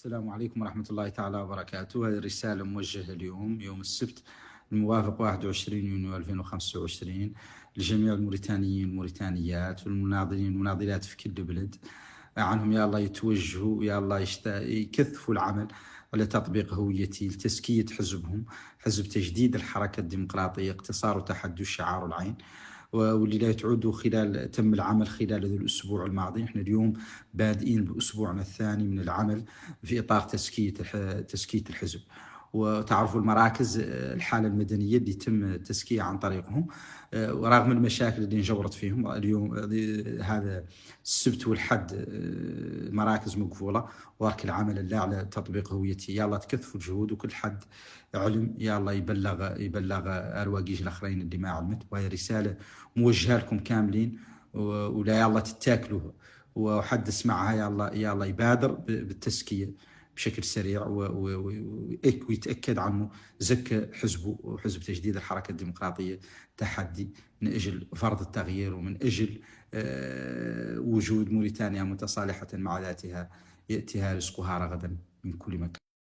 السلام عليكم ورحمة الله تعالى وبركاته. هذه الرسالة موجهة اليوم يوم السبت الموافق 21 يونيو 2025 لجميع الموريتانيين والموريتانيات والمناضلين والمناضلات في كل بلد، عنهم يا الله يتوجهوا، يا الله يكثفوا العمل على تطبيق هويتي لتزكية حزبهم، حزب تجديد الحركة الديمقراطية، اقتصار وتحدي الشعار العين، واللي لا تعودوا تم العمل خلال هذا الأسبوع الماضي. احنا اليوم بادئين بأسبوعنا الثاني من العمل في إطار تزكية الحزب. وتعرفوا المراكز الحالة المدنية اللي يتم التزكية عن طريقهم، ورغم المشاكل اللي انجبرت فيهم اليوم هذا السبت والحد مراكز مقفولة، ولكن العمل الله على تطبيق هويتي. يا الله تكثفوا الجهود وكل حد علم يا الله يبلغ أرواقيج الآخرين اللي ما علمت. وهي رسالة موجهة لكم كاملين، ولا يا الله تتاكلوها، وحد اسمعها يا الله يبادر بالتزكية بشكل سريع ويتأكد عنه زكى حزبه وحزب تجديد الحركة الديمقراطية تحدي من أجل فرض التغيير، ومن أجل وجود موريتانيا متصالحة مع ذاتها يأتيها رزقها رغدا من كل مكان.